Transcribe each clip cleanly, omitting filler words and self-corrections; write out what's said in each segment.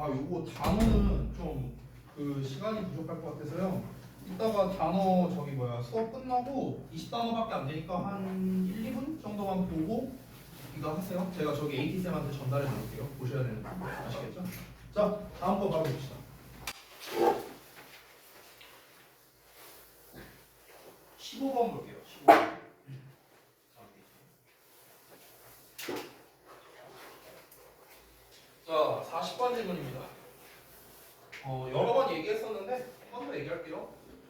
요거 단어는 좀 그 시간이 부족할 것 같아서요. 이따가 단어 수업 끝나고 20단어밖에 안 되니까 한 1, 2분 정도만 보고 이거 하세요. 제가 저기 AT쌤한테 전달해 드릴게요. 보셔야 되는데 아시겠죠? 자, 다음 거 바로 봅시다. 15번 볼게요. 15번. 자, 40번 질문입니다. 여러 번 얘기했었는데 한 번 더 얘기할게요.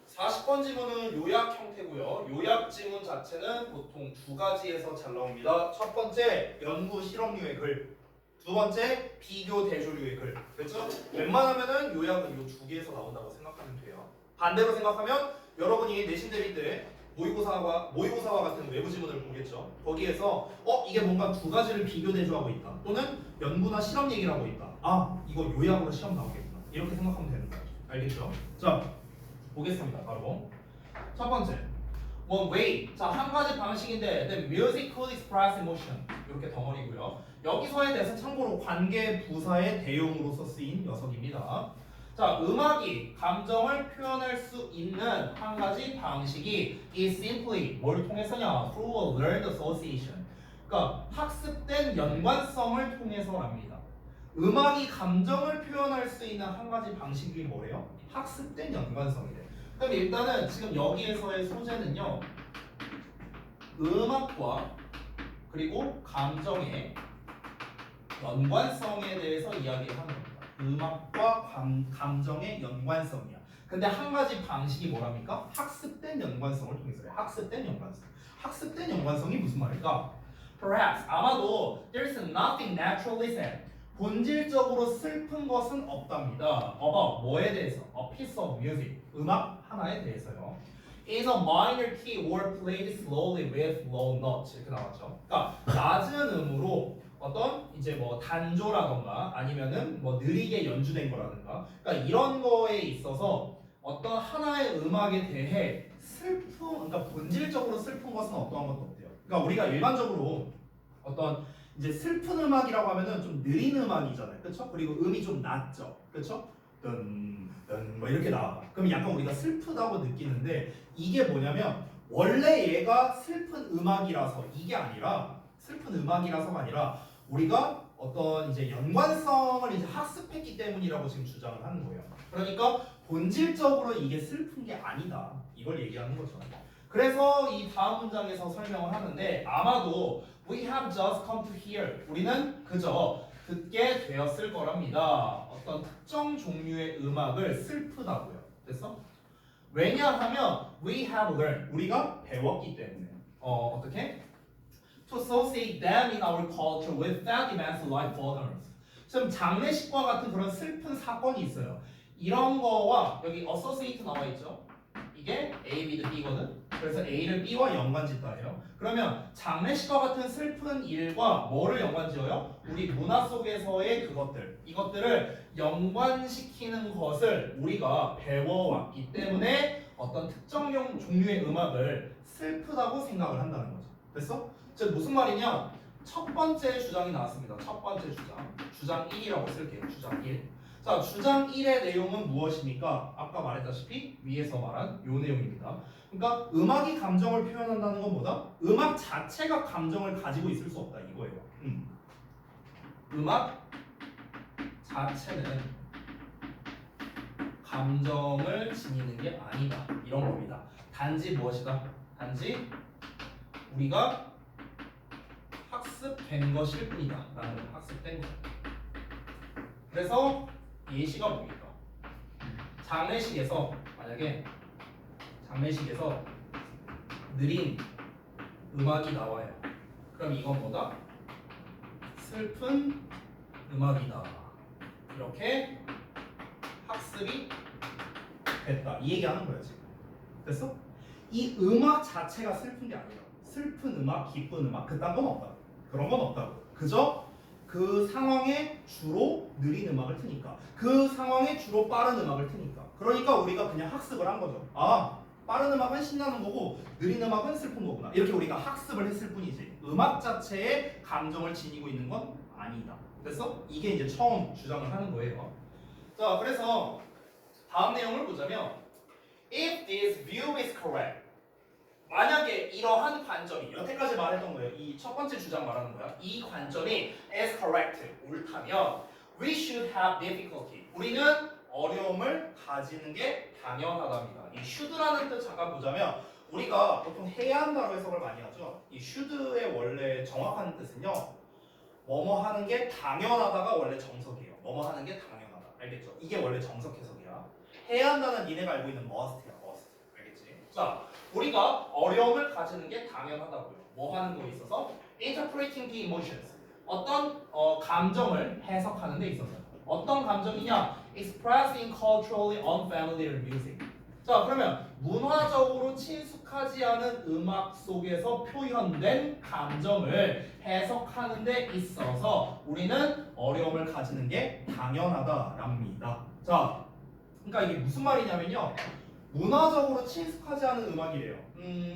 40번 지문은 요약 형태고요. 요약 지문 자체는 보통 두 가지에서 잘 나옵니다. 첫 번째, 연구 실험류의 글. 두 번째, 비교 대조류의 글. 그렇죠? 웬만하면은 요약은 이 두 개에서 나온다고 생각하면 돼요. 반대로 생각하면 여러분이 내신 대비 때 모의고사와 같은 외부 지문을 보겠죠. 거기에서 이게 뭔가 두 가지를 비교 대조하고 있다. 또는 연구나 실험 얘기를 하고 있다. 이거 요약으로 시험 나오겠구나. 이렇게 생각하면 되는 거예요. 알겠죠? 자, 보겠습니다. 바로 첫 번째, one way. 자, 한 가지 방식인데 the music could express emotion. 이렇게 덩어리고요. 여기서에 대해서 참고로 관계 부사의 대용으로서 쓰인 녀석입니다. 자, 음악이 감정을 표현할 수 있는 한 가지 방식이 is simply 뭘 통해서냐? through a learned association. 그러니까 학습된 연관성을 통해서랍니다. 음악이 감정을 표현할 수 있는 한 가지 방식이 뭐래요? 학습된 연관성이래. 그럼 일단은 지금 여기에서의 소재는요, 음악과 그리고 감정의 연관성에 대해서 이야기를 하는 겁니다. 음악과 감정의 연관성이야. 근데 한 가지 방식이 뭐랍니까? 학습된 연관성을 통해서요. 학습된 연관성. 학습된 연관성이 무슨 말일까? Perhaps 아마도 there's nothing naturally sad. 본질적으로 슬픈 것은 없답니다. about 뭐에 대해서? A piece of music. 음악 하나에 대해서요. is a minor key or played slowly with low notes. 이렇게 나왔죠. 그러니까 낮은 음으로 어떤 이제 뭐 단조라던가 아니면은 뭐 느리게 연주된 거라든가, 그러니까 이런 거에 있어서 어떤 하나의 음악에 대해 그러니까 본질적으로 슬픈 것은 어떠한 것도 없대요. 그러니까 우리가 일반적으로 어떤 이제 슬픈 음악이라고 하면은 좀 느린 음악이잖아요, 그렇죠? 그리고 음이 좀 낮죠, 그렇죠? 뭐 이렇게 나와. 그럼 약간 우리가 슬프다고 느끼는데 이게 뭐냐면 원래 얘가 슬픈 음악이라서 이게 아니라 슬픈 음악이라서가 아니라 우리가 어떤 이제 연관성을 이제 학습했기 때문이라고 지금 주장을 하는 거예요. 그러니까 본질적으로 이게 슬픈 게 아니다. 이걸 얘기하는 거죠. 그래서 이 다음 문장에서 설명을 하는데 아마도 we have just come to hear. 우리는 그저 듣게 되었을 거랍니다. 어떤 특정 종류의 음악을 슬프다고요. 됐어? 왜냐하면 we have learned. 우리가 배웠기 때문에. 어떻게? To associate them in our culture with sad events like funerals. 지금 장례식과 같은 그런 슬픈 사건이 있어요. 이런 거와 여기 associate 나와 있죠. 이게 A, B, B거든. 그래서 A를 B와 연관짓다예요. 그러면 장례식과 같은 슬픈 일과 뭐를 연관지어요? 우리 문화 속에서의 이것들을 연관시키는 것을 우리가 배워왔기 때문에 어떤 특정 종류의 음악을 슬프다고 생각을 한다는 거죠. 됐어? 즉 무슨 말이냐? 첫 번째 주장이 나왔습니다. 첫 번째 주장 1이라고 쓸게요. 주장 1. 자, 주장 1의 내용은 무엇입니까? 아까 말했다시피 위에서 말한 요 내용입니다. 그러니까 음악이 감정을 표현한다는 건 뭐다? 음악 자체가 감정을 가지고 있을 수 없다 이거예요. 음악 자체는 감정을 지니는 게 아니다. 이런 겁니다. 단지 무엇이다? 단지 우리가 학습된 것일 뿐이다. 라는 학습된 것. 그래서 예시가 뭡니까? 만약에 장례식에서 느린 음악이 나와요. 그럼 이건 뭐다? 슬픈 음악이다. 이렇게 학습이 됐다. 이 얘기하는 거야 지금. 됐어? 이 음악 자체가 슬픈 게 아니라 슬픈 음악, 기쁜 음악 그딴 건 없다. 그런 건 없다고. 그저 그 상황에 주로 느린 음악을 트니까, 그 상황에 주로 빠른 음악을 트니까. 그러니까 우리가 그냥 학습을 한 거죠. 빠른 음악은 신나는 거고 느린 음악은 슬픈 거구나. 이렇게 우리가 학습을 했을 뿐이지 음악 자체에 감정을 지니고 있는 건 아니다. 됐어? 이게 이제 처음 주장을 하는 거예요. 자, 그래서 다음 내용을 보자면 If this view is correct 만약에 이러한 관점이 여태까지 말했던 거예요. 이 첫 번째 주장 말하는 거야. 이 관점이 is correct 옳다면 we should have difficulty 우리는 어려움을 가지는 게 당연하답니다. 이 should라는 뜻 잠깐 보자면 우리가 보통 해야 한다로 해석을 많이 하죠. 이 should의 원래 정확한 뜻은요. 뭐뭐 하는 게 당연하다가 원래 정석이에요. 뭐뭐 하는 게 당연하다. 알겠죠? 이게 원래 정석 해석이야. 해야 한다는 니네가 알고 있는 must야. must. 알겠지? 자, 우리가 어려움을 가지는 게 당연하다고요. 뭐 하는 거에 있어서? interpreting the emotions. 어떤 감정을 해석하는 데 있어서. 어떤 감정이냐? expressed in culturally unfamiliar music. 자, 그러면 문화적으로 친숙하지 않은 음악 속에서 표현된 감정을 해석하는 데 있어서 우리는 어려움을 가지는 게 당연하다랍니다. 자, 그러니까 이게 무슨 말이냐면요. 문화적으로 친숙하지 않은 음악이래요.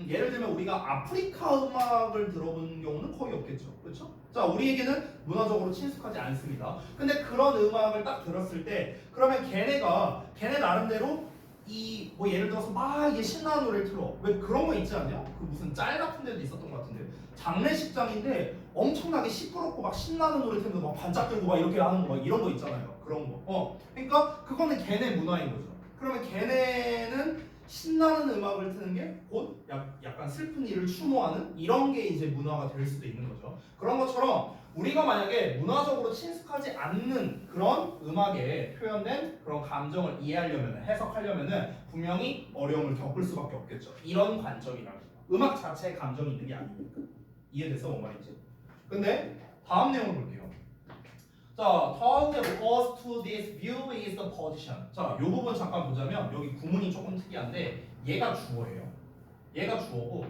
예를 들면 우리가 아프리카 음악을 들어본 경우는 거의 없겠죠. 그렇죠? 자, 우리에게는 문화적으로 친숙하지 않습니다. 근데 그런 음악을 딱 들었을 때 그러면 걔네 나름대로 이 뭐 예를 들어서 막 이게 신나는 노래를 틀어. 왜 그런 거 있지 않냐? 그 무슨 짤 같은 데도 있었던 것 같은데 장례식장인데 엄청나게 시끄럽고 막 신나는 노래 틀면서 막 반짝 들고 막 이렇게 하는 거 막 이런 거 있잖아요. 그런 거. 그러니까 그거는 걔네 문화인 거죠. 그러면 걔네는 신나는 음악을 트는 게 곧 약간 슬픈 일을 추모하는 이런 게 이제 문화가 될 수도 있는 거죠. 그런 것처럼 우리가 만약에 문화적으로 친숙하지 않는 그런 음악에 표현된 그런 감정을 이해하려면 해석하려면은 분명히 어려움을 겪을 수밖에 없겠죠. 이런 관점이랍니다. 음악 자체에 감정이 있는 게 아니니까. 이해돼서 뭔 말인지. 근데 다음 내용을 볼게요. 자, Told us to this view is the position. 자, 이 부분 잠깐 보자면 여기 구문이 조금 특이한데 얘가 주어예요. 얘가 주어고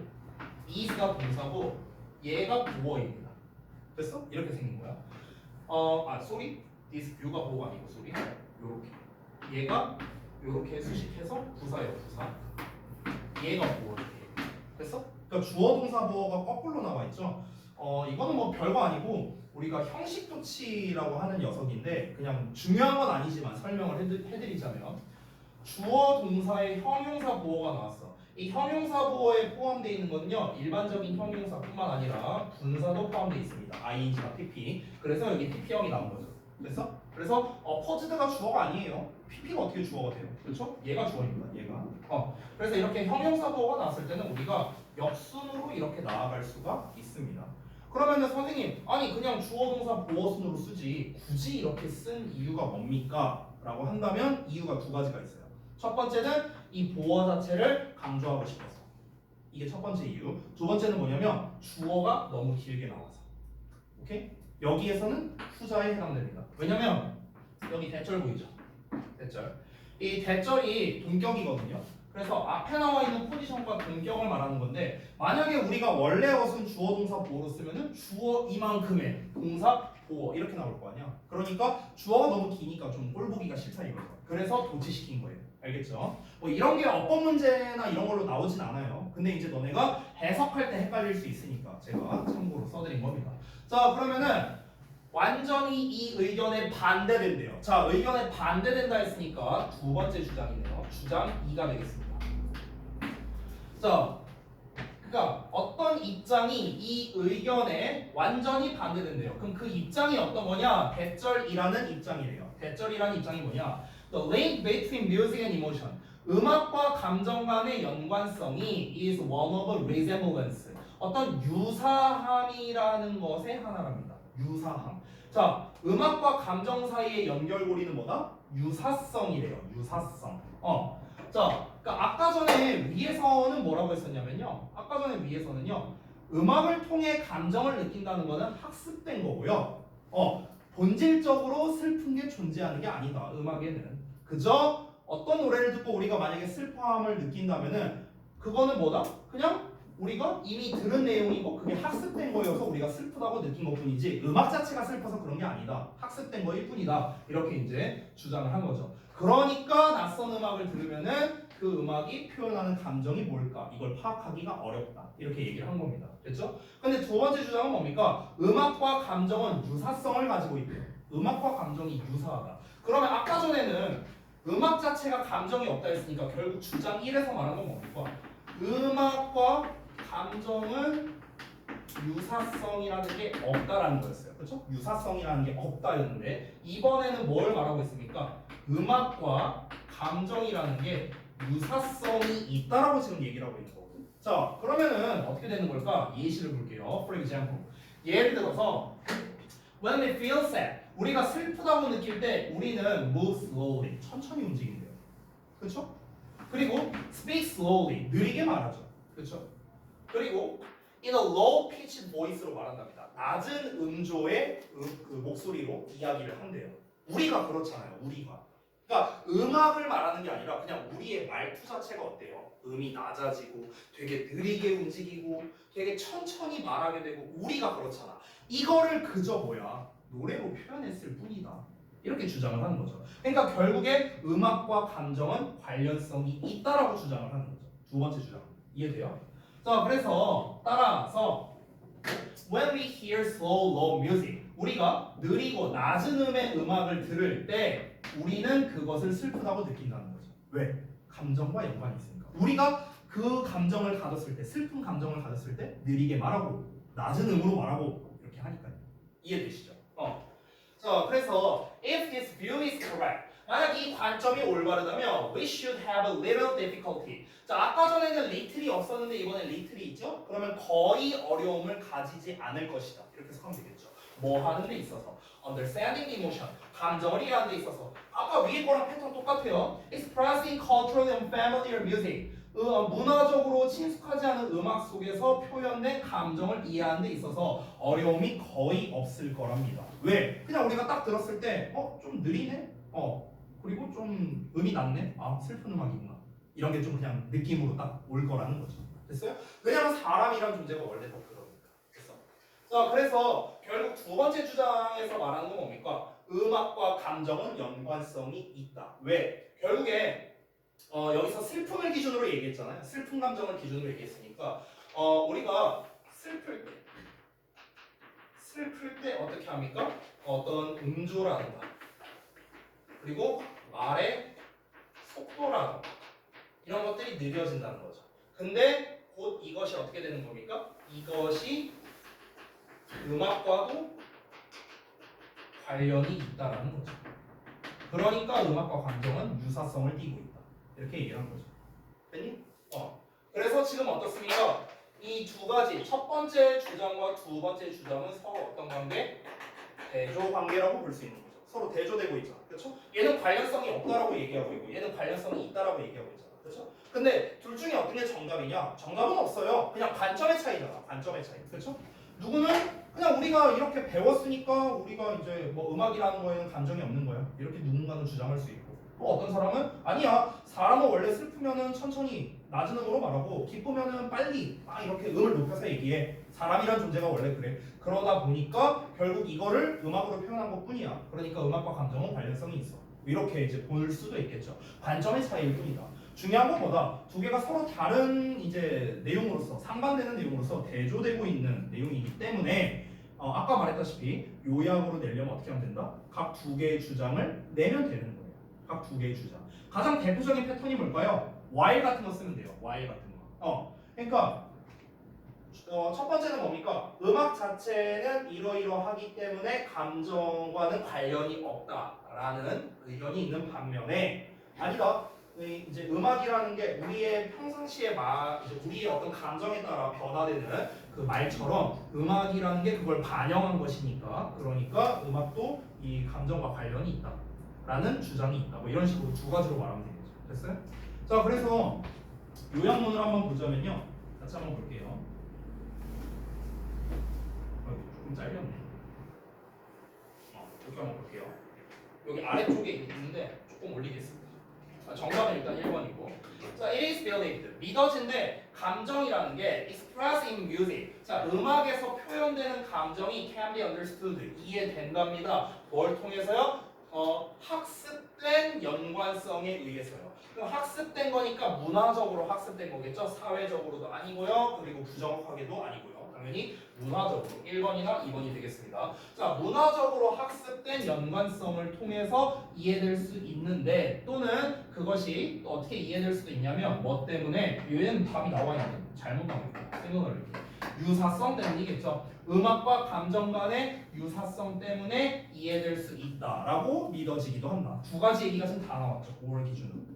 is가 동사고 얘가 보어입니다. 됐어? 이렇게 생긴 거야. sorry. this view가 보어가 아니고 sorry. 요렇게. 얘가 요렇게 수식해서 부사예요, 부사. 얘가 보어. 됐어? 그러니까 주어 동사 보어가 거꾸로 나와 있죠. 이거는 뭐 별거 아니고 우리가 형식 조치라고 하는 녀석인데 그냥 중요한 건 아니지만 설명을 해드리자면 주어 동사의 형용사 보어가 나왔어. 이 형용사 보어에 포함되어 있는 거는요 일반적인 형용사뿐만 아니라 분사도 포함되어 있습니다. ing나 pp. 그래서 여기 pp형이 나온 거죠. 됐어? 그래서 퍼즈드가 주어가 아니에요. pp가 어떻게 주어가 돼요? 그렇죠? 얘가 주어입니다. 얘가. 그래서 이렇게 형용사 보어가 나왔을 때는 우리가 역순으로 이렇게 나아갈 수가 있습니다. 그러면은 선생님, 아니 그냥 주어 동사 보어순으로 쓰지 굳이 이렇게 쓴 이유가 뭡니까? 라고 한다면 이유가 두 가지가 있어요. 첫 번째는 이 보어 자체를 강조하고 싶어서. 이게 첫 번째 이유. 두 번째는 뭐냐면 주어가 너무 길게 나와서. 오케이? 여기에서는 후자에 해당됩니다. 왜냐면 여기 대절 보이죠? 대절. 이 대절이 동격이거든요. 그래서 앞에 나와 있는 포지션과 동격을 말하는 건데 만약에 우리가 원래 어순 주어 동사 보어로 쓰면은 주어 이만큼의 동사 보어 이렇게 나올 거 아니야. 그러니까 주어가 너무 기니까 좀 꼴 보기가 싫다 이거죠. 그래서 도치시킨 거예요. 알겠죠? 뭐 이런 게 어법 문제나 이런 걸로 나오진 않아요. 근데 이제 너네가 해석할 때 헷갈릴 수 있으니까 제가 참고로 써드린 겁니다. 자, 그러면은 완전히 이 의견에 반대된대요. 자, 의견에 반대된다 했으니까 두 번째 주장이네요. 주장 2가 되겠습니다. 자, 그러니까 어떤 입장이 이 의견에 완전히 반대된대요. 그럼 그 입장이 어떤 거냐? 대절이라는 입장이래요. 대절이라는 입장이 뭐냐? The link between music and emotion. 음악과 감정 간의 연관성이 is one of resemblance. 어떤 유사함이라는 것의 하나랍니다. 유사함. 자, 음악과 감정 사이의 연결고리는 뭐다? 유사성이래요. 유사성. 자, 그러니까 아까 전에 위에서는 뭐라고 했었냐면요. 아까 전에 위에서는요. 음악을 통해 감정을 느낀다는 거는 학습된 거고요. 본질적으로 슬픈 게 존재하는 게 아니다. 음악에는. 그저 어떤 노래를 듣고 우리가 만약에 슬퍼함을 느낀다면은 그거는 뭐다? 그냥 우리가 이미 들은 내용이고 그게 학습된 거여서 우리가 슬프다고 느낀 것뿐이지 음악 자체가 슬퍼서 그런 게 아니다. 학습된 거일 뿐이다. 이렇게 이제 주장을 한 거죠. 그러니까 낯선 음악을 들으면은 그 음악이 표현하는 감정이 뭘까? 이걸 파악하기가 어렵다. 이렇게 얘기를 한 겁니다. 됐죠? 근데 두 번째 주장은 뭡니까? 음악과 감정은 유사성을 가지고 있대요. 음악과 감정이 유사하다. 그러면 아까 전에는 음악 자체가 감정이 없다 했으니까 결국 주장 1에서 말한 건 뭡니까? 음악과 감정은 유사성이라는 게 없다라는 거였어요. 그렇죠? 유사성이라는 게 없다였는데 이번에는 뭘 말하고 있습니까? 음악과 감정이라는 게 유사성이 있다라고 지금 얘기를 하고 있는 거거든요. 자, 그러면은 어떻게 되는 걸까? 예시를 볼게요. For example. 예를 들어서 when we feel sad, 우리가 슬프다고 느낄 때 우리는 move slowly, 천천히 움직인대요. 그렇죠? 그리고 speak slowly, 느리게 말하죠. 그렇죠? 그리고 in a low pitched voice로 말한답니다. 낮은 음조의 그 목소리로 이야기를 한대요. 우리가 그렇잖아요. 우리가. 그러니까 음악을 말하는 게 아니라 그냥 우리의 말투 자체가 어때요? 음이 낮아지고 되게 느리게 움직이고 되게 천천히 말하게 되고 우리가 그렇잖아. 이거를 그저 뭐야? 노래로 표현했을 뿐이다. 이렇게 주장을 하는 거죠. 그러니까 결국에 음악과 감정은 관련성이 있다라고 주장을 하는 거죠. 두 번째 주장. 이해돼요? 자, 그래서 따라서 when we hear slow, low music, 우리가 느리고 낮은 음의 음악을 들을 때 우리는 그것을 슬프다고 느낀다는 거죠. 왜? 감정과 연관이 있으니까. 우리가 그 감정을 가졌을 때, 슬픈 감정을 가졌을 때 느리게 말하고 낮은 음으로 말하고 이렇게 하니까요. 이해되시죠? 자, 그래서 if this view is correct, 만약 이 관점이 올바르다면 we should have a little difficulty. 자, 아까 전에는 little이 없었는데 이번에 little이 있죠? 그러면 거의 어려움을 가지지 않을 것이다. 이렇게 해석하면 되겠죠. 뭐 하는 데 있어서 understanding emotion, 감정을 이해하는 데 있어서 아까 위에 거랑 패턴 똑같아요. expressing cultural and familiar music, 문화적으로 친숙하지 않은 음악 속에서 표현된 감정을 이해하는 데 있어서 어려움이 거의 없을 거랍니다. 왜? 그냥 우리가 딱 들었을 때 좀 느리네? 그리고 좀 음이 낮네? 아, 슬픈 음악이구나. 이런 게 좀 그냥 느낌으로 딱 올 거라는 거죠. 됐어요? 왜냐면 사람이란 존재가 원래 다 그러니까. 됐어? 자, 그래서 결국 두 번째 주장에서 말하는 건 뭡니까? 음악과 감정은 연관성이 있다. 왜? 결국에 여기서 슬픔을 기준으로 얘기했잖아요. 슬픈 감정을 기준으로 얘기했으니까 우리가 슬플 때 어떻게 합니까? 어떤 음조라든가 그리고 말의 속도라든가 이런 것들이 느려진다는 거죠. 근데 곧 이것이 어떻게 되는 겁니까? 이것이 음악과도 관련이 있다라는 거죠. 그러니까 음악과 감정은 유사성을 띠고 있다. 이렇게 얘기를 한 거죠. 됐니? 그래서 지금 어떻습니까? 이 두 가지, 첫 번째 주장과 두 번째 주장은 서로 어떤 관계? 대조 관계라고 볼 수 있는 거죠. 서로 대조되고 있잖아. 그렇죠? 얘는 관련성이 없다라고 얘기하고 있고 얘는 관련성이 있다라고 얘기하고 있잖아. 그렇죠? 근데 둘 중에 어떤 게 정답이냐? 정답은 없어요. 그냥 관점의 차이잖아. 관점의 차이. 그렇죠? 누구는 그냥 우리가 이렇게 배웠으니까 우리가 이제 뭐 음악이라는 거에는 감정이 없는 거야. 이렇게 누군가는 주장할 수 있고 또 어떤 사람은 아니야. 사람은 원래 슬프면은 천천히 낮은 음으로 말하고 기쁘면은 빨리 막 이렇게 음을 높여서 얘기해. 사람이란 존재가 원래 그래. 그러다 보니까 결국 이거를 음악으로 표현한 것뿐이야. 그러니까 음악과 감정은 관련성이 있어. 이렇게 이제 볼 수도 있겠죠. 관점의 차이일 뿐이다. 중요한 건 뭐다? 두 개가 서로 다른 이제 내용으로서 상반되는 내용으로서 대조되고 있는 내용이기 때문에 아까 말했다시피 요약으로 내려면 어떻게 하면 된다? 각 두 개의 주장을 내면 되는 거예요. 각 두 개의 주장. 가장 대표적인 패턴이 뭘까요? while 같은 거 쓰면 돼요. while 같은 거. 그러니까 첫 번째는 뭡니까? 음악 자체는 이러이러하기 때문에 감정과는 관련이 없다라는 의견이 있는 반면에 아니다. 이제 음악이라는 게 우리의 평상시의 이제 우리의 어떤 감정에 따라 변화되는 그 말처럼 음악이라는 게 그걸 반영한 것이니까 그러니까 음악도 이 감정과 관련이 있다라는 주장이 있다. 뭐 이런 식으로 두 가지로 말하면 되겠죠. 됐어요? 자, 그래서 요약문을 한번 보자면요. 같이 한번 볼게요. 조금 잘렸네. 이렇게 한번 볼게요. 여기 아래쪽에 있는데 조금 올리겠습니다. 정답은 일단 1번이고. 자, it is believed. 믿어진데 감정이라는 게 express in music. 자, 음악에서 표현되는 감정이 can be understood. 이해된답니다. 뭘 통해서요? 학습된 연관성에 의해서요. 그럼 학습된 거니까 문화적으로 학습된 거겠죠. 사회적으로도 아니고요. 그리고 부정확하게도 아니고요. 당연히 문화적으로 1번이나 2번이 되겠습니다. 자, 문화적으로 학습된 연관성을 통해서 이해될 수 있는데 또는 그것이 또 어떻게 이해될 수도 있냐면 뭐 때문에 얘는 답이 나와 있는데 잘못 나옵니다. 생각을 이렇게 유사성 때문이겠죠. 음악과 감정 간의 유사성 때문에 이해될 수 있다라고 믿어지기도 한다. 두 가지 얘기가 지금 다 나왔죠. 5월 기준으로.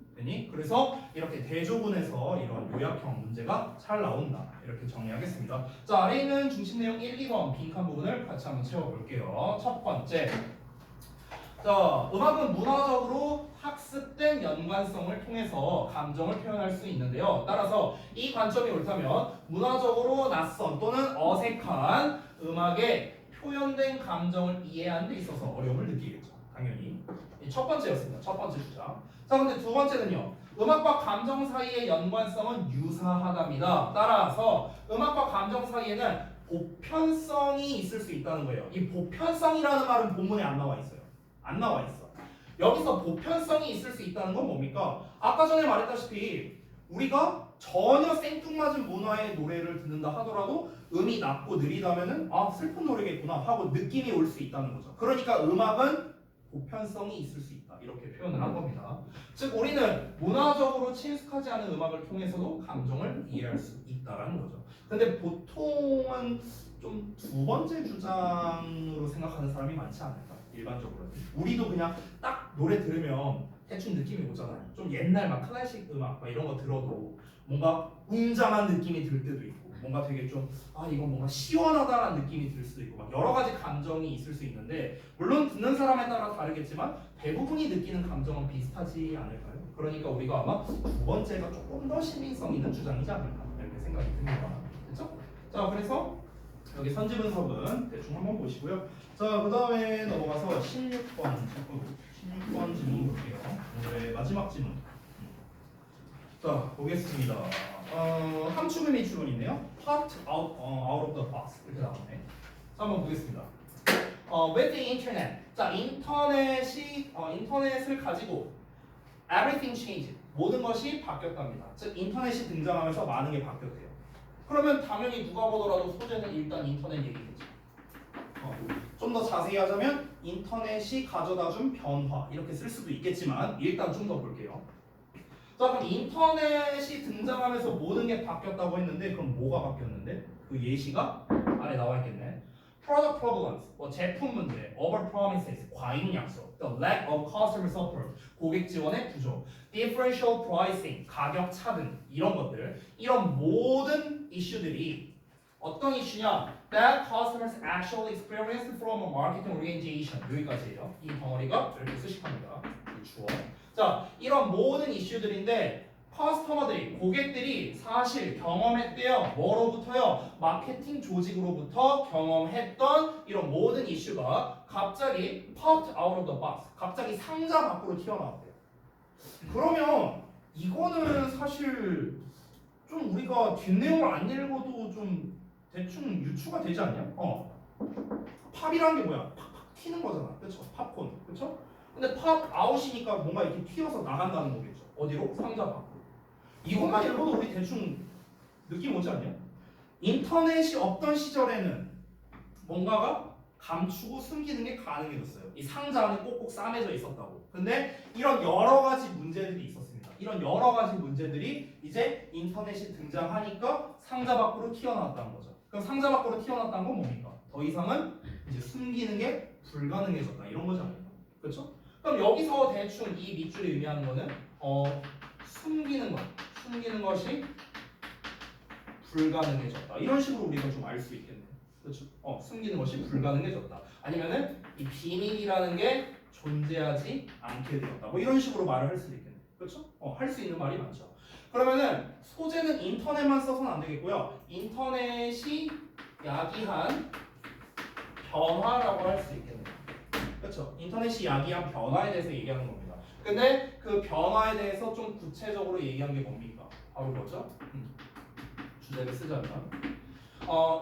그래서 이렇게 대조군에서 이런 요약형 문제가 잘 나온다. 이렇게 정리하겠습니다. 자, 아래 있는 중심 내용 1, 2번 빈칸 부분을 같이 한번 채워볼게요. 첫 번째. 자, 음악은 문화적으로 학습된 연관성을 통해서 감정을 표현할 수 있는데요. 따라서 이 관점이 옳다면 문화적으로 낯선 또는 어색한 음악에 표현된 감정을 이해하는 데 있어서 어려움을 느끼겠죠. 당연히. 첫 번째였습니다. 첫 번째 주장. 자, 근데 두 번째는요. 음악과 감정 사이의 연관성은 유사하답니다. 따라서 음악과 감정 사이에는 보편성이 있을 수 있다는 거예요. 이 보편성이라는 말은 본문에 안 나와 있어요. 안 나와 있어. 여기서 보편성이 있을 수 있다는 건 뭡니까? 아까 전에 말했다시피 우리가 전혀 생뚱맞은 문화의 노래를 듣는다 하더라도 음이 낮고 느리다면은 아 슬픈 노래겠구나 하고 느낌이 올 수 있다는 거죠. 그러니까 음악은 보편성이 있을 수 있다 이렇게 표현을 한 겁니다. 즉 우리는 문화적으로 친숙하지 않은 음악을 통해서도 감정을 이해할 수 있다라는 거죠. 근데 보통은 좀 두 번째 주장으로 생각하는 사람이 많지 않을까? 일반적으로 우리도 그냥 딱 노래 들으면 대충 느낌이 오잖아요. 좀 옛날 막 클래식 음악 막 이런 거 들어도 뭔가 웅장한 느낌이 들 때도 있고 뭔가 되게 좀 아 이건 뭔가 시원하다라는 느낌이 들 수도 있고 막 여러 가지 감정이 있을 수 있는데 물론 듣는 사람에 따라 다르겠지만 대부분이 느끼는 감정은 비슷하지 않을까요? 그러니까 우리가 아마 두 번째가 조금 더 시민성 있는 주장이지 않을까 이렇게 생각이 듭니다. 그렇죠? 자 그래서 여기 선지 분석은 대충 한번 보시고요. 자, 그 다음에 넘어가서 16번 질문 볼게요. 오늘의 마지막 질문. 자, 보겠습니다. 함축음이 출문이네요. Part out of the box 이렇게 나오네. 자, 한번 보겠습니다. With the internet. 자, 인터넷을 가지고 everything changed. 모든 것이 바뀌었답니다. 즉, 인터넷이 등장하면서 많은 게 바뀌었대요. 그러면 당연히 누가 보더라도 소재는 일단 인터넷 얘기겠죠. 좀 더 자세히 하자면 인터넷이 가져다준 변화 이렇게 쓸 수도 있겠지만 일단 좀 더 볼게요. 자 그럼 인터넷이 등장하면서 모든 게 바뀌었다고 했는데 그럼 뭐가 바뀌었는데? 그 예시가 아래 나와 있겠네. Product problems, 뭐 제품 문제, over promises, 과잉 약속, the lack of customer support, 고객 지원의 부족, differential pricing, 가격 차등 이런 것들, 이런 모든 이슈들이 어떤 이슈냐? That customers actually experienced from a marketing organization. 여기까지예요. 이 덩어리가 이렇게 수식합니다. 이 주어. 자, 이런 모든 이슈들인데 커스터머들이 고객들이 사실 경험했대요. 뭐로부터요? 마케팅 조직으로부터 경험했던 이런 모든 이슈가 갑자기 popped out of the box. 갑자기 상자 밖으로 튀어나왔대요. 그러면 이거는 사실 좀 우리가 뒷내용을 안 읽어도 좀 대충 유추가 되지 않냐? 팝이라는 게 뭐야? 팍팍 튀는 거잖아. 그렇죠? 팝콘. 그렇죠? 근데 팝 아웃이니까 뭔가 이렇게 튀어서 나간다는 거겠죠. 어디로? 상자 밖으로. 이것만 읽어도 우리 대충 느낌 오지 않냐? 인터넷이 없던 시절에는 뭔가가 감추고 숨기는 게 가능해졌어요. 이 상자 안에 꼭꼭 싸매져 있었다고. 근데 이런 여러 가지 문제들이 있었습니다. 이런 여러 가지 문제들이 이제 인터넷이 등장하니까 상자 밖으로 튀어나왔다는 거죠. 그럼 상자 밖으로 튀어나왔다는 건 뭡니까? 더 이상은 이제 숨기는 게 불가능해졌다. 이런 거지 않을까? 그렇죠? 그럼 여기서 대충 이 밑줄이 의미하는 거는 숨기는 것이 불가능해졌다. 이런 식으로 우리가 좀 알 수 있겠네. 그렇죠? 숨기는 것이 불가능해졌다. 아니면은 이 비밀이라는 게 존재하지 않게 되었다. 뭐 이런 식으로 말을 할 수도 있겠네. 그렇죠? 할 수 있는 말이 많죠. 그러면은 소재는 인터넷만 써서는 안 되겠고요. 인터넷이 야기한 변화라고 할 수 있겠네요. 그렇죠? 인터넷이 야기한 변화에 대해서 얘기하는 겁니다. 근데 그 변화에 대해서 좀 구체적으로 얘기한 게 뭡니까? 바로 뭐죠? 주제를 쓰자면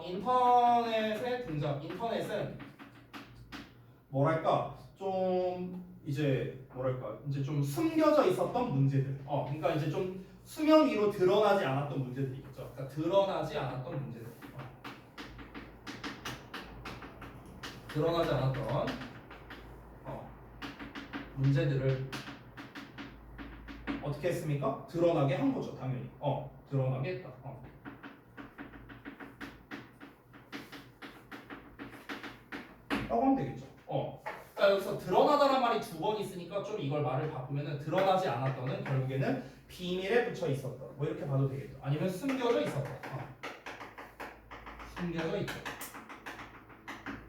인터넷의 등장. 인터넷은 뭐랄까 좀 이제 좀 숨겨져 있었던 문제들. 그러니까 이제 좀 수면 위로 드러나지 않았던 문제들이 있죠. 그러니까 드러나지 않았던 문제들. 드러나지 않았던 문제들을 어떻게 했습니까? 드러나게 한 거죠, 당연히. 드러나게 했다. 라고 하면 되겠죠. 자, 여기서 드러나다란 말이 두 번 있으니까 좀 이걸 말을 바꾸면은 드러나지 않았던은 결국에는 비밀에 붙여 있었던. 뭐 이렇게 봐도 되겠죠. 아니면 숨겨져 있었던. 숨겨져 있던.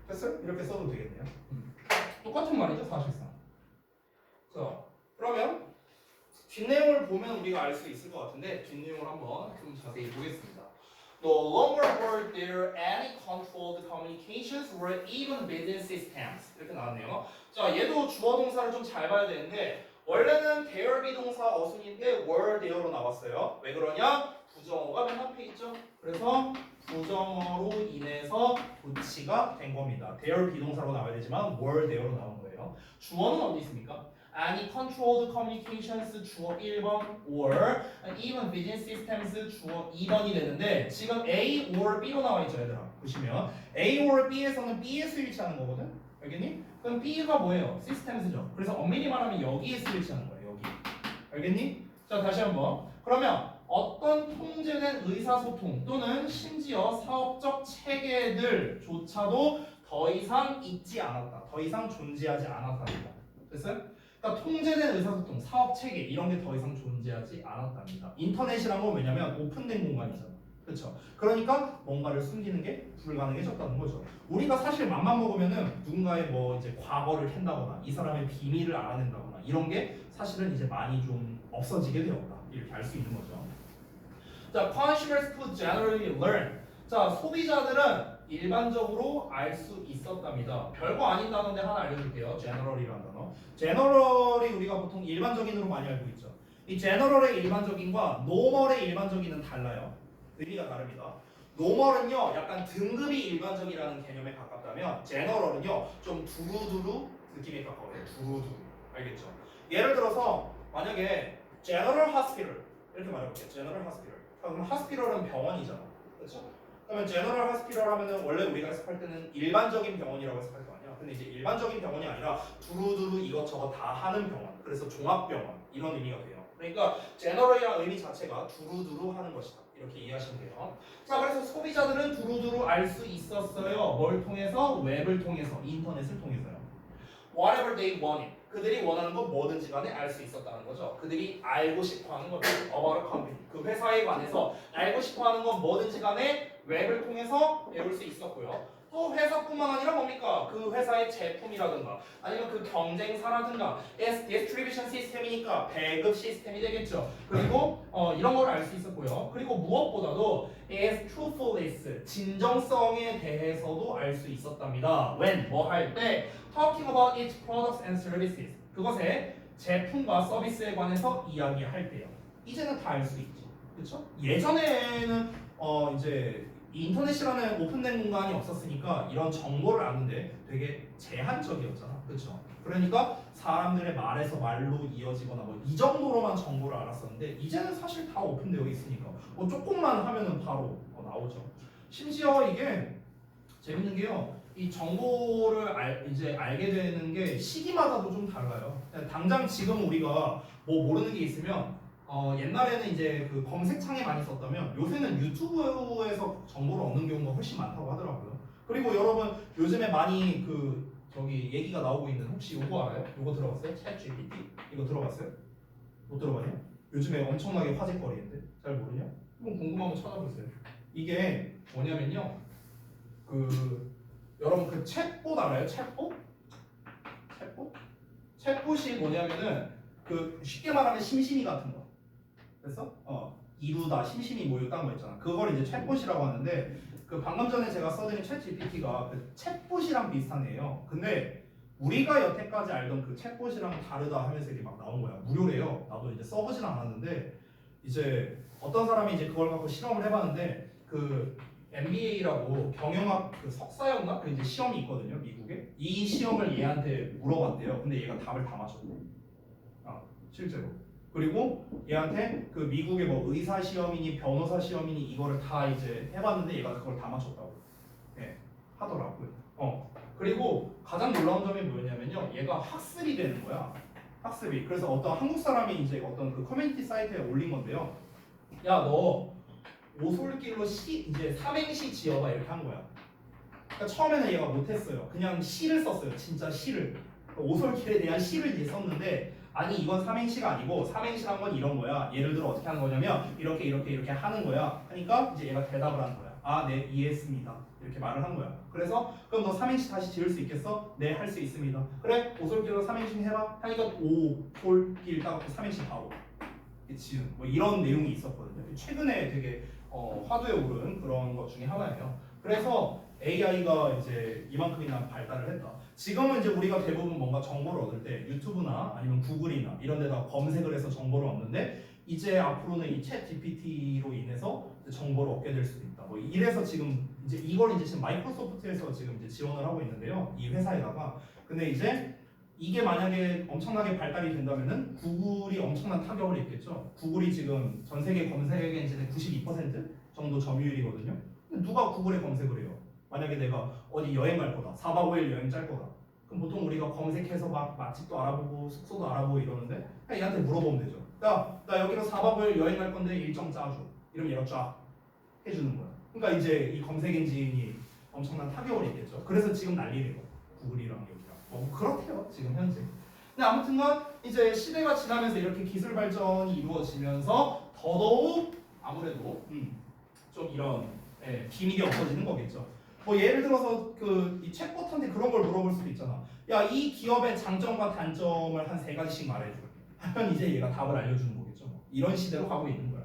됐어요? 이렇게 써도 되겠네요. 똑같은 말이죠, 사실상. 자, 그러면 뒷내용을 보면 우리가 알 수 있을 것 같은데 뒷내용을 한번 좀 자세히 보겠습니다. No longer were there any controlled communications or even business systems. 이렇게 나왔네요. 자, 얘도 주어 동사를 좀 잘 봐야 되는데 원래는 there 비동사 어순인데 were there로 나왔어요. 왜 그러냐? 부정어가 맨 앞에 있죠. 그래서 부정어로 인해서 도치가 된 겁니다. there 비동사로 나와야 되지만 were there로 나온 거예요. 주어는 어디 있습니까? Any controlled communications 주어 1번 or even business systems 주어 2번이 되는데 지금 A or B로 나와 있죠, 얘들아. 보시면 A or B에서는 B에 스위치하는 거거든. 알겠니? 그럼 B가 뭐예요? systems죠. 그래서 엄밀히 말하면 여기에 스위치하는 거예요. 여기. 알겠니? 자, 다시 한번. 그러면 어떤 통제된 의사소통 또는 심지어 사업적 체계들조차도 더 이상 있지 않았다. 더 이상 존재하지 않았답니다. 됐어요? 그러니까 통제된 의사소통, 사업 체계 이런 게 더 이상 존재하지 않았답니다. 인터넷이란 건 왜냐면 오픈된 공간이잖아. 그렇죠? 그러니까 뭔가를 숨기는 게 불가능해졌다는 거죠. 우리가 사실 맘만 먹으면은 누군가의 뭐 이제 과거를 캔다거나 이 사람의 비밀을 알아낸다거나 이런 게 사실은 이제 많이 좀 없어지게 되었다. 이렇게 알 수 있는 거죠. 자, consumers could generally learn. 자, 소비자들은 일반적으로 알 수 있었답니다. 별거 아닌 단어인데 하나 알려줄게요. general이라는 단어. general이 우리가 보통 일반적인으로 많이 알고 있죠. 이 general의 일반적인과 normal의 일반적인은 달라요. 의미가 다릅니다. normal은요, 약간 등급이 일반적이라는 개념에 가깝다면 general은요, 좀 두루두루 느낌에 가까워요. 두루두루. 알겠죠? 예를 들어서 만약에 general hospital 이렇게 말해볼게요. general hospital. 그럼 hospital은 병원이잖아. 그렇죠? 그러면 제너럴 하스피럴 하면은 원래 우리가 해석할 때는 일반적인 병원이라고 해석할 거 아니야. 근데 이제 일반적인 병원이 아니라 두루두루 이것저것 다 하는 병원. 그래서 종합병원 이런 의미가 돼요. 그러니까 제너럴이라는 의미 자체가 두루두루 하는 것이다. 이렇게 이해하시면 돼요. 자, 그래서 소비자들은 두루두루 알 수 있었어요. 뭘 통해서? 웹을 통해서, 인터넷을 통해서요. Whatever they wanted. 그들이 원하는 건 뭐든지 간에 알 수 있었다는 거죠. 그들이 알고 싶어하는 것 about a company. 그 회사에 관해서 알고 싶어하는 건 뭐든지 간에 웹을 통해서 배울 수 있었고요. 또 회사뿐만 아니라 뭡니까? 그 회사의 제품이라든가 아니면 그 경쟁사라든가 distribution 시스템이니까 배급 시스템이 되겠죠. 그리고 이런 걸 알 수 있었고요. 그리고 무엇보다도 as truthfulness, 진정성에 대해서도 알 수 있었답니다. when, 뭐 할 때 talking about its products and services, 그것의 제품과 서비스에 관해서 이야기할 때요. 이제는 다 알 수 있지. 그렇죠? 예전에는 이제 인터넷이라는 오픈된 공간이 없었으니까 이런 정보를 아는데 되게 제한적이었잖아. 그렇죠? 그러니까 사람들의 말에서 말로 이어지거나 뭐 이 정도로만 정보를 알았었는데 이제는 사실 다 오픈되어 있으니까 뭐 조금만 하면은 바로 나오죠. 심지어 이게 재밌는 게요. 이 정보를 이제 알게 되는 게 시기마다도 좀 달라요. 당장 지금 우리가 뭐 모르는 게 있으면 옛날에는 이제 그 검색창에 많이 썼다면 요새는 유튜브에서 정보를 얻는 경우가 훨씬 많다고 하더라고요. 그리고 여러분 요즘에 많이 그 저기 얘기가 나오고 있는 혹시 요거 알아요? 요거 들어봤어요? 챗 GPT? 이거 들어봤어요? 못 들어봤냐? 요즘에 엄청나게 화제거리인데 잘 모르냐? 한번 궁금하면 찾아보세요. 이게 뭐냐면요. 그 여러분 그 챗봇 알아요? 챗봇? 챗봇? 챗봇이 뭐냐면은 그 쉽게 말하면 심심이 같은 거. 그래서 이루다 심심이 모였다는 거 있잖아. 그걸 이제 챗봇이라고 하는데 그 방금 전에 제가 써드린 챗 GPT가 그 챗봇이랑 비슷한 애예요. 근데 우리가 여태까지 알던 그 챗봇이랑 다르다 하면서 이게 막 나온 거야. 무료래요. 나도 이제 써보진 않았는데 이제 어떤 사람이 이제 그걸 갖고 실험을 해봤는데 그 MBA라고 경영학 그 석사였나? 그 이제 시험이 있거든요, 미국에. 이 시험을 얘한테 물어봤대요. 근데 얘가 답을 다 맞췄대. 실제로. 그리고 얘한테 그 미국의 뭐 의사 시험이니 변호사 시험이니 이거를 다 이제 해봤는데 얘가 그걸 다 맞췄다고. 예, 하더라고요. 그리고 가장 놀라운 점이 뭐였냐면요. 얘가 학습이 되는 거야. 학습이. 그래서 어떤 한국 사람이 이제 어떤 그 커뮤니티 사이트에 올린 건데요. 야, 너 오솔길로 이제 삼행시 지어봐 이렇게 한 거야. 그러니까 처음에는 얘가 못했어요. 그냥 시를 썼어요. 진짜 시를. 오솔길에 대한 시를 이제 썼는데 아니 이건 삼행시가 아니고 삼행시란 건 이런 거야. 예를 들어 어떻게 하는 거냐면 이렇게 하는 거야. 하니까 이제 얘가 대답을 하는 거야. 아, 네, 이해했습니다. 이렇게 말을 한 거야. 그래서 그럼 너 삼행시 다시 지을 수 있겠어? 네, 할 수 있습니다. 그래, 오솔길로 삼행시 해봐. 하니까 오솔길 따고 삼행시 바로 지은 뭐 이런 내용이 있었거든요. 최근에 되게 화두에 오른 그런 것 중에 하나예요. 그래서 AI가 이제 이만큼이나 발달을 했다. 지금은 이제 우리가 대부분 뭔가 정보를 얻을 때 유튜브나 아니면 구글이나 이런 데다 검색을 해서 정보를 얻는데 이제 앞으로는 이 챗 GPT로 인해서 정보를 얻게 될 수도 있다. 뭐 이래서 지금 이제 이걸 이제 지금 마이크로소프트에서 지금 이제 지원을 하고 있는데요. 이 회사에다가. 근데 이제 이게 만약에 엄청나게 발달이 된다면은 구글이 엄청난 타격을 입겠죠. 구글이 지금 전 세계 검색 엔진의 92% 정도 점유율이거든요. 근데 누가 구글에 검색을 해요? 만약에 내가 어디 여행 갈 거다. 4박 5일 여행 짤 거다. 그럼 보통 우리가 검색해서 막 맛집도 알아보고 숙소도 알아보고 이러는데 그냥 얘한테 물어보면 되죠. 야, 나 여기로 4박 5일 여행 갈 건데 일정 짜줘. 이러면 얘가 쫙 해주는 거야. 그러니까 이제 이 검색 엔진이 엄청난 타격을 입겠죠. 그래서 지금 난리래요. 구글이랑 여기랑. 뭐 그렇대요. 지금 현재. 근데 아무튼간 이제 시대가 지나면서 이렇게 기술 발전이 이루어지면서 더더욱 아무래도 좀 이런 비밀이 없어지는 거겠죠. 뭐 예를 들어서 그 이 챗봇한테 그런 걸 물어볼 수도 있잖아. 야, 이 기업의 장점과 단점을 한 3가지씩 말해줘. 하면 이제 얘가 답을 알려주는 거겠죠. 뭐. 이런 시대로 가고 있는 거야.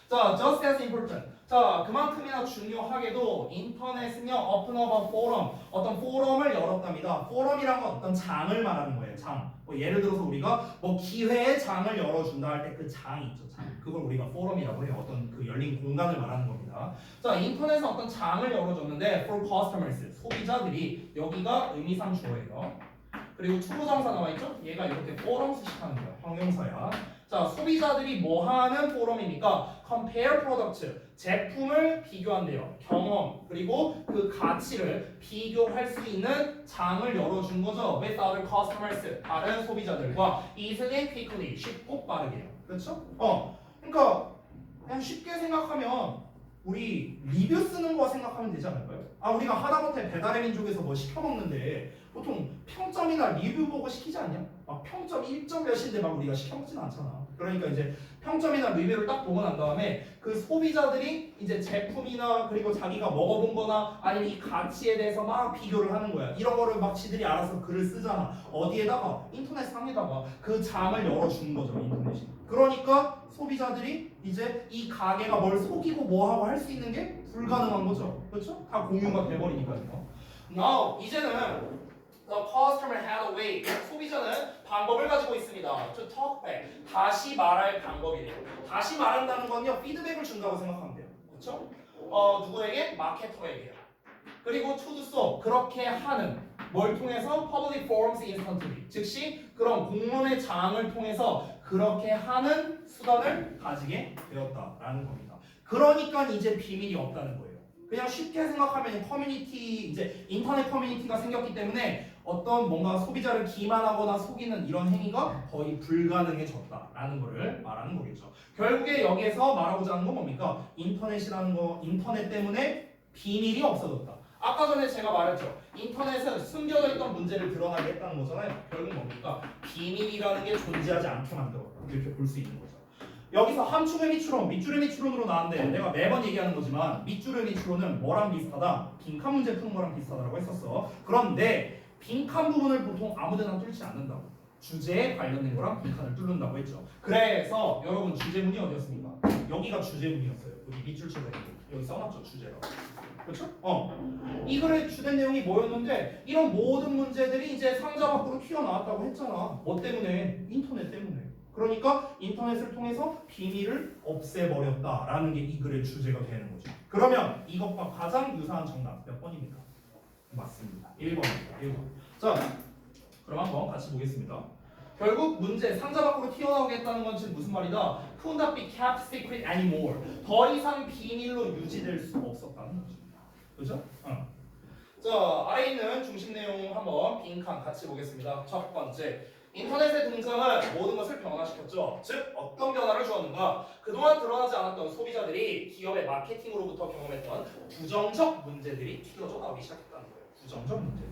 자, just as important. 자, 그만큼이나 중요하게도 인터넷은요, open up a forum, 어떤 포럼을 열었답니다. 포럼이란 건 어떤 장을 말하는 거예요. 장. 뭐 예를 들어서 우리가 뭐 기회의 장을 열어준다 할 때 그 장이 있죠. 장. 그걸 우리가 포럼이라고 해요. 어떤 그 열린 공간을 말하는 겁니다. 자, 인터넷은 어떤 장을 열어줬는데 for customers, 소비자들이 여기가 의미상 주어예요. 그리고 투부정사 나와 있죠? 얘가 이렇게 포럼 수식하는 거야. 형용사야. 자, 소비자들이 뭐 하는 포럼입니까? compare product, 제품을 비교한대요. 경험, 그리고 그 가치를 비교할 수 있는 장을 열어준 거죠. with other customers, 다른 소비자들과 easily, quickly, 쉽고 빠르게요. 그렇죠? 그러니까 그냥 쉽게 생각하면 우리 리뷰 쓰는 거 생각하면 되지 않을까요? 아, 우리가 하다못해 배달의 민족에서 뭐 시켜 먹는데 보통 평점이나 리뷰 보고 시키지 않냐? 막 평점 1점 몇인데 막 우리가 시켜 먹지는 않잖아. 그러니까 이제 평점이나 리뷰를 딱 보고 난 다음에 그 소비자들이 이제 제품이나 그리고 자기가 먹어본 거나 아니면 이 가치에 대해서 막 비교를 하는 거야. 이런 거를 막 지들이 알아서 글을 쓰잖아. 어디에다가? 인터넷 상에다가 그 장을 열어주는 거죠, 인터넷이. 그러니까 소비자들이 이제 이 가게가 뭘 속이고 뭐하고 할 수 있는 게 불가능한 거죠. 그렇죠? 다 공유가 돼버리니까요. Now, 이제는 The customer had a way. 소비자는 방법을 가지고 있습니다. To talk back. 다시 말할 방법이래요. 다시 말한다는 건요, 피드백을 준다고 생각하면 돼요. 그렇죠? 누구에게? 마케터에게요. 그리고 to do so. 그렇게 하는. 뭘 통해서? Public forums instantly. 즉시 그런 공론의 장을 통해서 그렇게 하는 수단을 가지게 되었다라는 겁니다. 그러니까 이제 비밀이 없다는 거예요. 그냥 쉽게 생각하면 커뮤니티, 이제 인터넷 커뮤니티가 생겼기 때문에 어떤 뭔가 소비자를 기만하거나 속이는 이런 행위가 거의 불가능해졌다라는 것을 말하는 거겠죠. 결국에 여기에서 말하고자 하는 건 뭡니까? 인터넷이라는 거, 인터넷 때문에 비밀이 없어졌다. 아까 전에 제가 말했죠. 인터넷은 숨겨져 있던 문제를 드러나게 했다는 거잖아요. 결국 뭡니까? 비밀이라는 게 존재하지 않게 만들었다. 이렇게 볼 수 있는 거죠. 여기서 함축의 추론, 밑줄의 추론으로 나왔는데 내가 매번 얘기하는 거지만 밑줄의 추론은 뭐랑 비슷하다? 빈칸 문제 푸는 거랑 비슷하다고 했었어. 그런데 빈칸 부분을 보통 아무데나 뚫지 않는다고. 주제에 관련된 거랑 빈칸을 뚫는다고 했죠. 그래서 여러분 주제문이 어디였습니까? 여기가 주제문이었어요. 여기 밑줄처럼 여기 써놨죠, 주제가. 그렇죠? 이 글의 주된 내용이 뭐였는데 이런 모든 문제들이 이제 상자 밖으로 튀어나왔다고 했잖아. 뭐 때문에? 인터넷 때문에. 그러니까 인터넷을 통해서 비밀을 없애버렸다라는 게 이 글의 주제가 되는 거죠. 그러면 이것과 가장 유사한 정답 몇 번입니까? 맞습니다. 1번입니다. 1번. 자, 그럼 한번 같이 보겠습니다. 결국 문제, 상자 밖으로 튀어나오겠다는 건 지금 무슨 말이다? Could not be kept secret anymore. 더 이상 비밀로 유지될 수 없었다는 거죠. 그죠? 자, 아래 있는 중심 내용 한번 빈칸 같이 보겠습니다. 첫 번째, 인터넷의 등장은 모든 것을 변화시켰죠. 즉, 어떤 변화를 주었는가? 그동안 드러나지 않았던 소비자들이 기업의 마케팅으로부터 경험했던 부정적 문제들이 튀어져 나오기 시작했다는 거예요. 부정적 문제들.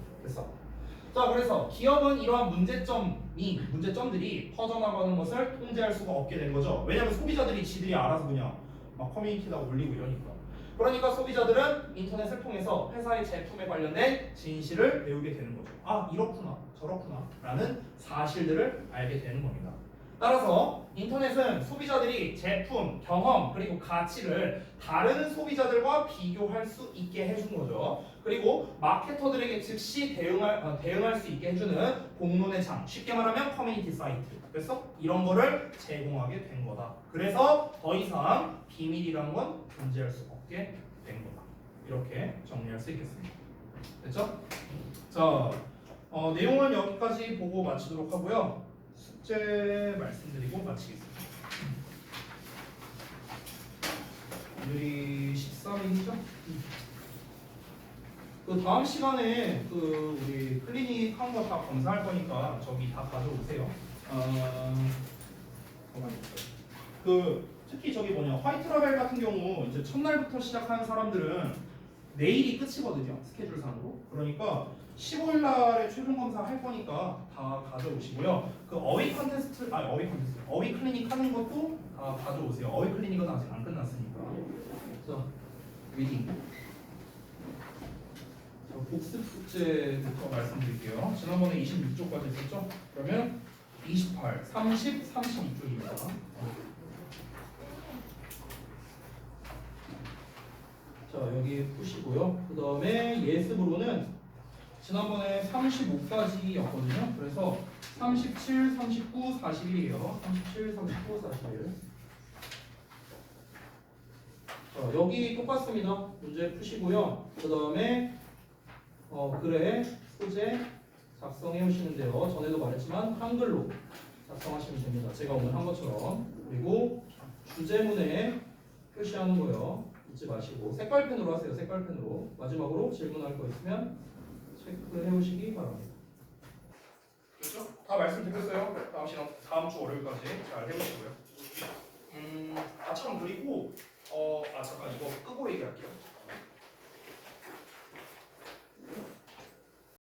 그래서 기업은 이러한 문제점들이 퍼져나가는 것을 통제할 수가 없게 된 거죠. 왜냐하면 소비자들이 지들이 알아서 그냥 막 커뮤니티에다가 올리고 이러니까. 그러니까 소비자들은 인터넷을 통해서 회사의 제품에 관련된 진실을 배우게 되는 거죠. 아, 이렇구나, 저렇구나 라는 사실들을 알게 되는 겁니다. 따라서 인터넷은 소비자들이 제품, 경험, 그리고 가치를 다른 소비자들과 비교할 수 있게 해준 거죠. 그리고 마케터들에게 즉시 대응할 수 있게 해주는 공론의 장, 쉽게 말하면 커뮤니티 사이트. 그래서 이런 거를 제공하게 된 거다. 그래서 더 이상 비밀이라는 건 존재할 수 없게 된 거다. 이렇게 정리할 수 있겠습니다. 됐죠? 자, 내용은 여기까지 보고 마치도록 하고요. 숙제 말씀드리고 마치겠습니다. 오늘이 13일이죠? 그 다음 시간에 그 우리 클리닉 한 거 다 검사할 거니까 저기 다 가져오세요. 그 특히 저기 화이트라벨 같은 경우 이제 첫날부터 시작하는 사람들은 내일이 끝이거든요. 스케줄상으로. 그러니까 15일 날에 최종 검사 할 거니까 다 가져오시고요. 그 어휘 클리닉 하는 것도 다 가져오세요. 어휘 클리닉은 아직 안 끝났으니까. 자, 리딩. 복습 숙제부터 말씀드릴게요. 지난번에 26쪽까지 있었죠? 그러면 28, 30, 32쪽입니다. 자, 여기 푸시고요. 그 다음에 예습으로는 지난번에 35까지였거든요. 그래서 37, 39, 41이에요. 37, 39, 41. 자, 여기 똑같습니다. 문제 푸시고요. 그 다음에 글에 소재 작성해 오시는데요. 전에도 말했지만 한글로 작성하시면 됩니다. 제가 오늘 한 것처럼. 그리고 주제문에 표시하는 거요. 잊지 마시고 색깔펜으로 하세요. 색깔펜으로. 마지막으로 질문할 거 있으면 체크해 오시기 바랍니다. 그렇죠? 다 말씀드렸어요. 다음 주 월요일까지 잘 해보시고요. 참 그리고 잠깐 이거 끄고 얘기할게요.